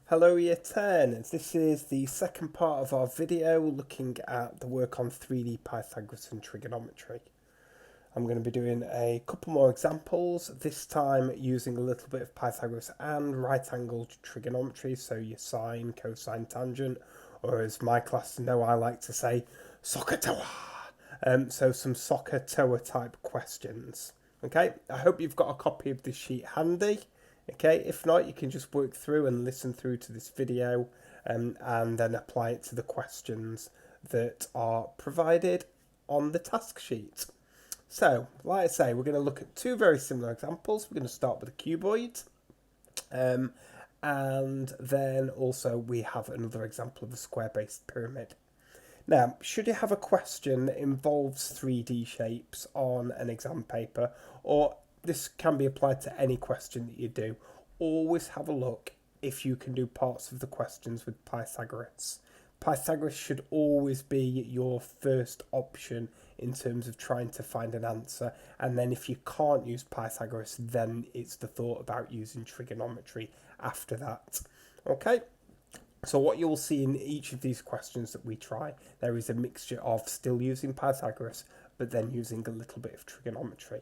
Hello Year 10, this is the second part of our video looking at the work on 3D Pythagoras and trigonometry. I'm going to be doing a couple more examples, this time using a little bit of Pythagoras and right-angled trigonometry, so your sine, cosine, tangent, or as my class know I like to say, SOHCAHTOA. So some SOHCAHTOA type questions. Okay, I hope you've got a copy of this sheet handy. Okay, if not, you can just work through and listen through to this video and then apply it to the questions that are provided on the task sheet. So, like I say, we're going to look at two very similar examples. We're going to start with a cuboid, and then also we have another example of a square-based pyramid. Now, should you have a question that involves 3D shapes on an exam paper, or this can be applied to any question that you do, always have a look if you can do parts of the questions with Pythagoras. Pythagoras should always be your first option in terms of trying to find an answer, and then if you can't use Pythagoras, then it's the thought about using trigonometry after that. Okay? So what you'll see in each of these questions that we try, there is a mixture of still using Pythagoras, but then using a little bit of trigonometry.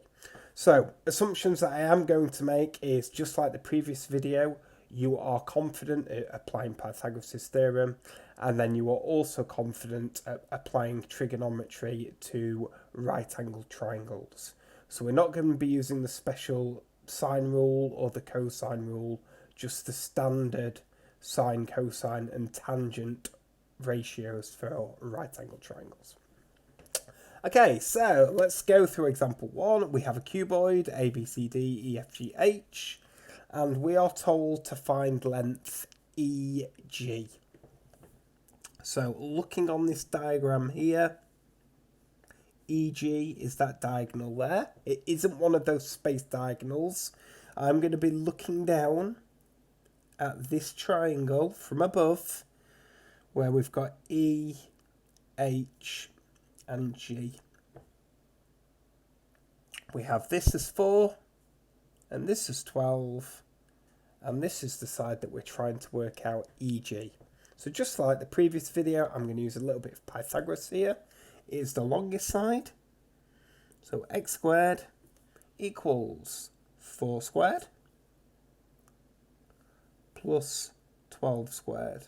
So assumptions that I am going to make is just like the previous video, you are confident at applying Pythagoras' theorem, and then you are also confident at applying trigonometry to right-angled triangles. So we're not going to be using the special sine rule or the cosine rule, just the standard sine, cosine and tangent ratios for right-angled triangles. Okay, so let's go through example 1. We have a cuboid, A, B, C, D, E, F, G, H, and we are told to find length EG. So looking on this diagram here, EG is that diagonal there. It isn't one of those spaced diagonals. I'm going to be looking down at this triangle from above where we've got E, H and G. We have this as 4 and this is 12 and this is the side that we're trying to work out EG. So just like the previous video, I'm going to use a little bit of Pythagoras here. It is the longest side. So x squared equals 4 squared plus 12 squared.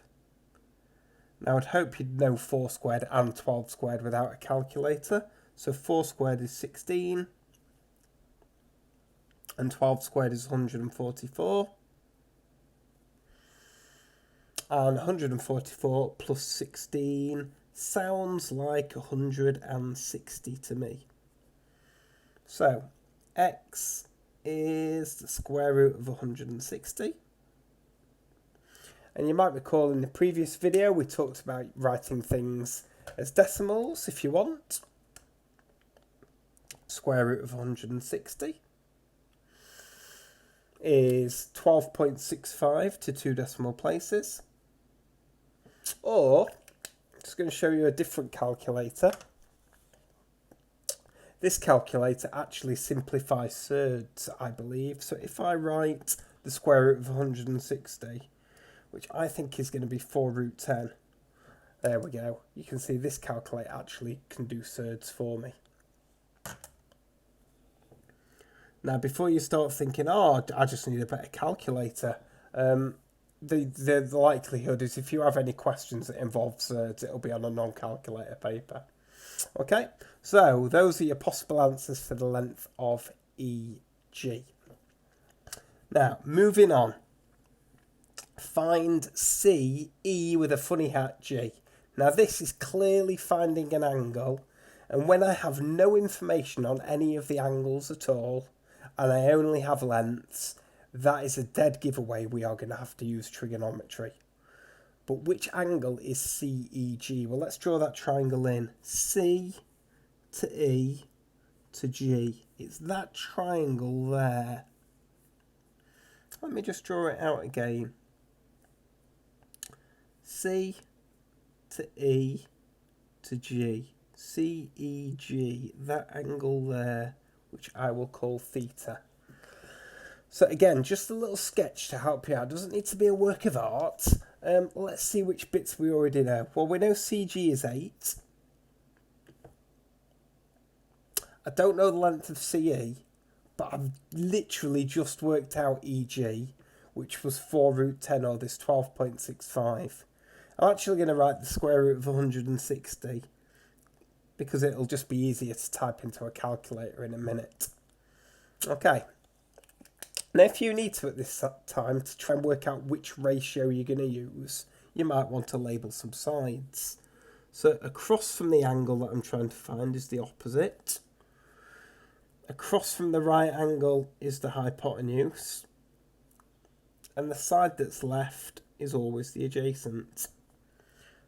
Now I'd hope you'd know 4 squared and 12 squared without a calculator. So 4 squared is 16 and 12 squared is 144. And 144 plus 16 sounds like 160 to me. So x is the square root of 160. And you might recall in the previous video we talked about writing things as decimals if you want. Square root of 160 is 12.65 to 2 decimal places. Or, I'm just going to show you a different calculator. This calculator actually simplifies thirds, I believe. So if I write the square root of 160, which I think is going to be 4 root 10. There we go. You can see this calculator actually can do thirds for me. Now, before you start thinking, oh, I just need a better calculator, the likelihood is if you have any questions that involve thirds, it'll be on a non-calculator paper. Okay, so those are your possible answers for the length of EG. Now, moving on. Find CE with a funny hat G. Now this is clearly finding an angle, and when I have no information on any of the angles at all, and I only have lengths, that is a dead giveaway. We are going to have to use trigonometry. But which angle is CEG? Well, let's draw that triangle in. C to E to G. It's that triangle there. Let me just draw it out again. C to E to G. CEG, that angle there, which I will call theta. So again, just a little sketch to help you out. It doesn't need to be a work of art. Let's see which bits we already know. Well, we know CG is 8. I don't know the length of CE, but I've literally just worked out EG, which was 4 root 10, or this 12.65. I'm actually going to write the square root of 160, because it'll just be easier to type into a calculator in a minute. Okay. Now, if you need to at this time to try and work out which ratio you're going to use, you might want to label some sides. So across from the angle that I'm trying to find is the opposite. Across from the right angle is the hypotenuse. And the side that's left is always the adjacent.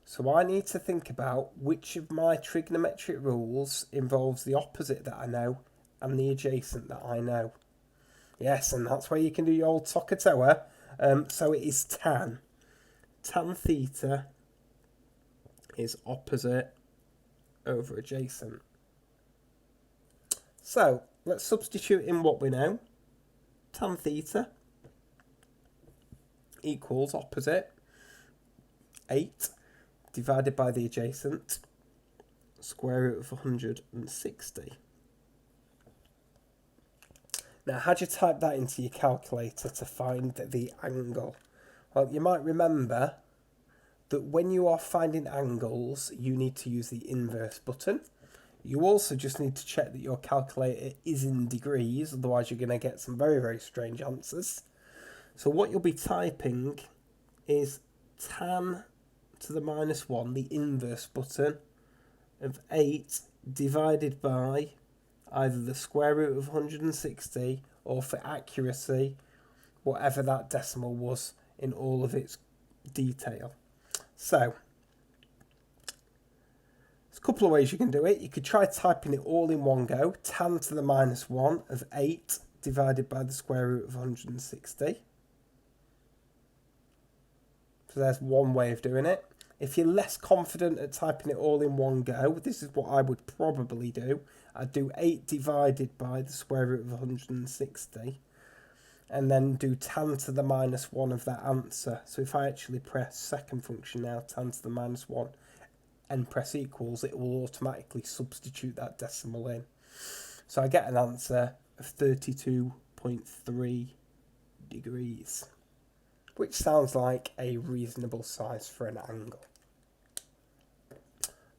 So I need to think about which of my trigonometric rules involves the opposite that I know and the adjacent that I know. Yes, and that's where you can do your old Tokatoa. So it is tan. Tan theta is opposite over adjacent. So let's substitute in what we know. Tan theta equals opposite 8 divided by the adjacent, square root of 160. Now, how do you type that into your calculator to find the angle? Well, you might remember that when you are finding angles, you need to use the inverse button. You also just need to check that your calculator is in degrees, otherwise you're going to get some very, very strange answers. So what you'll be typing is tan to the minus 1, the inverse button, of 8 divided by either the square root of 160 or, for accuracy, whatever that decimal was in all of its detail. So, there's a couple of ways you can do it. You could try typing it all in one go. Tan to the minus 1 of 8 divided by the square root of 160. So there's one way of doing it. If you're less confident at typing it all in one go, this is what I would probably do. I'd do 8 divided by the square root of 160 and then do tan to the minus 1 of that answer. So if I actually press second function now, tan to the minus 1, and press equals, it will automatically substitute that decimal in. So I get an answer of 32.3 degrees, which sounds like a reasonable size for an angle.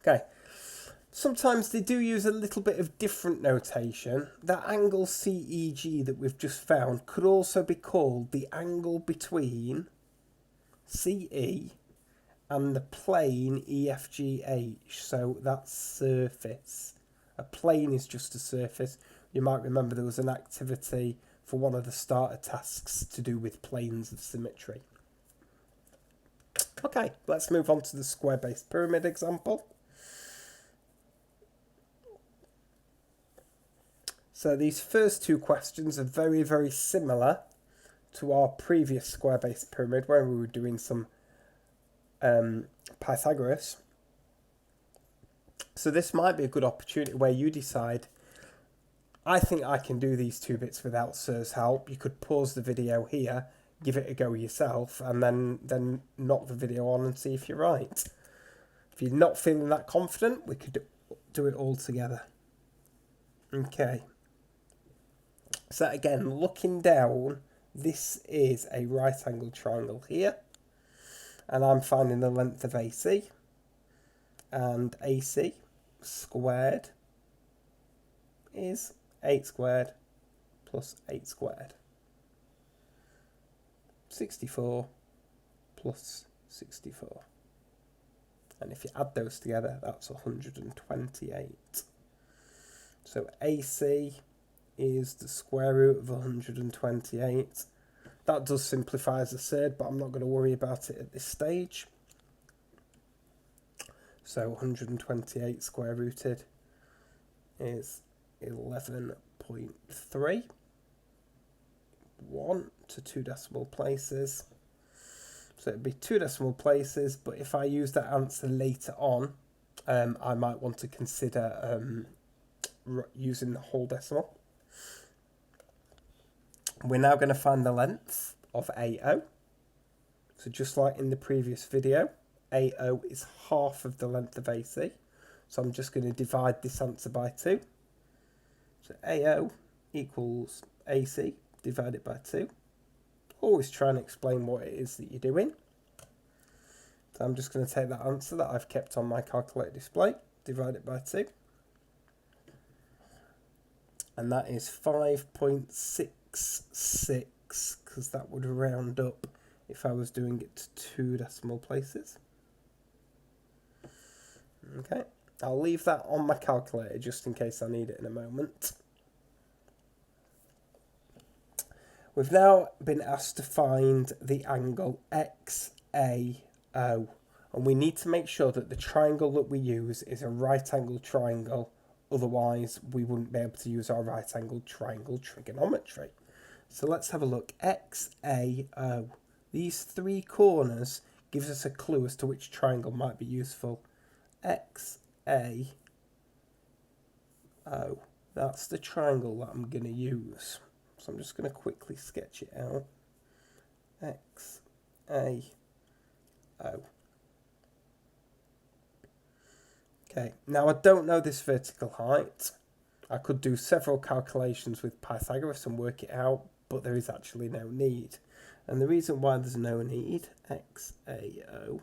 Okay, sometimes they do use a little bit of different notation. That angle CEG that we've just found could also be called the angle between CE and the plane EFGH. So that's surface. A plane is just a surface. You might remember there was an activity for one of the starter tasks to do with planes of symmetry. Okay, let's move on to the square-based pyramid example. So these first two questions are very, very similar to our previous square-based pyramid where we were doing some Pythagoras. So this might be a good opportunity where you decide, I think I can do these two bits without Sir's help. You could pause the video here, give it a go yourself, and then knock the video on and see if you're right. If you're not feeling that confident, we could do it all together. Okay. So again, looking down, this is a right angled triangle here. And I'm finding the length of AC. And AC squared is 8 squared plus 8 squared. 64 plus 64. And if you add those together, that's 128. So AC is the square root of 128. That does simplify as a third, but I'm not going to worry about it at this stage. So 128 square rooted is 11.3. 1 to 2 decimal places. So it'd be 2 decimal places, but if I use that answer later on, I might want to consider using the whole decimal. We're now going to find the length of AO. So just like in the previous video, AO is half of the length of AC. So I'm just going to divide this answer by 2. So AO equals AC divided by 2. Always try and explain what it is that you're doing. So I'm just going to take that answer that I've kept on my calculator display, divide it by 2. And that is 5.66, because that would round up if I was doing it to 2 decimal places. Okay, I'll leave that on my calculator just in case I need it in a moment. We've now been asked to find the angle XAO, and we need to make sure that the triangle that we use is a right angle triangle, otherwise we wouldn't be able to use our right angled triangle trigonometry. So let's have a look. XAO. These 3 corners gives us a clue as to which triangle might be useful. XAO. That's the triangle that I'm going to use. So I'm just going to quickly sketch it out. XAO. Okay, now I don't know this vertical height. I could do several calculations with Pythagoras and work it out, but there is actually no need. And the reason why there's no need, XAO,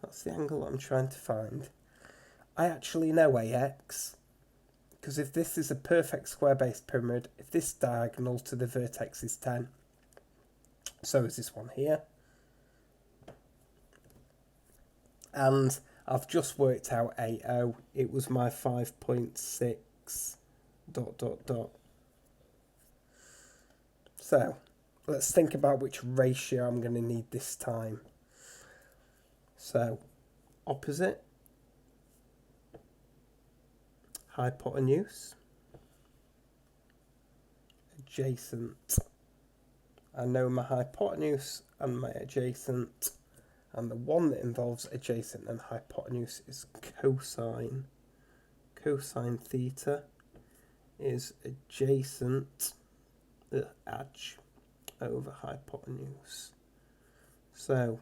that's the angle I'm trying to find. I actually know AX, because if this is a perfect square-based pyramid, if this diagonal to the vertex is 10, so is this one here. And I've just worked out AO. It was my 5.6 ... So let's think about which ratio I'm going to need this time. So opposite, hypotenuse, adjacent. I know my hypotenuse and my adjacent, and the one that involves adjacent and hypotenuse is cosine. Cosine theta is adjacent, adj, over hypotenuse. So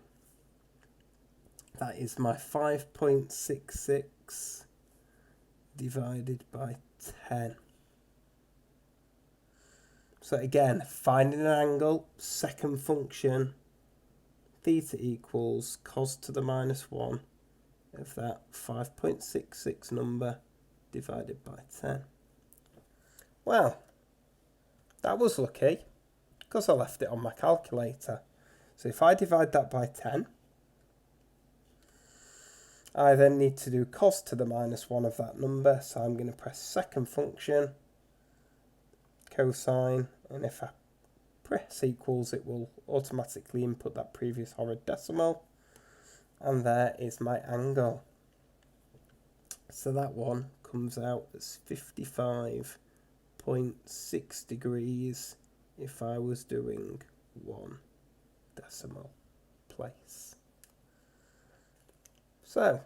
that is my 5.66 divided by 10. So again, finding an angle, second function, theta equals cos to the minus 1 of that 5.66 number divided by 10. Well, that was lucky, because I left it on my calculator. So if I divide that by 10, I then need to do cos to the minus 1 of that number. So I'm going to press second function, cosine, and if I press equals, it will automatically input that previous horrid decimal. And there is my angle. So that one comes out as 55.6 degrees if I was doing 1 decimal place. So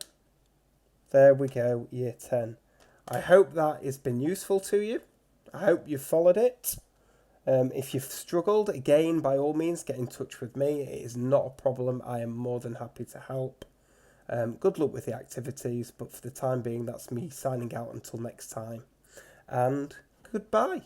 there we go, year 10. I hope that has been useful to you. I hope you've followed it. If you've struggled, again, by all means, get in touch with me. It is not a problem. I am more than happy to help. Good luck with the activities, but for the time being, that's me signing out until next time. And goodbye.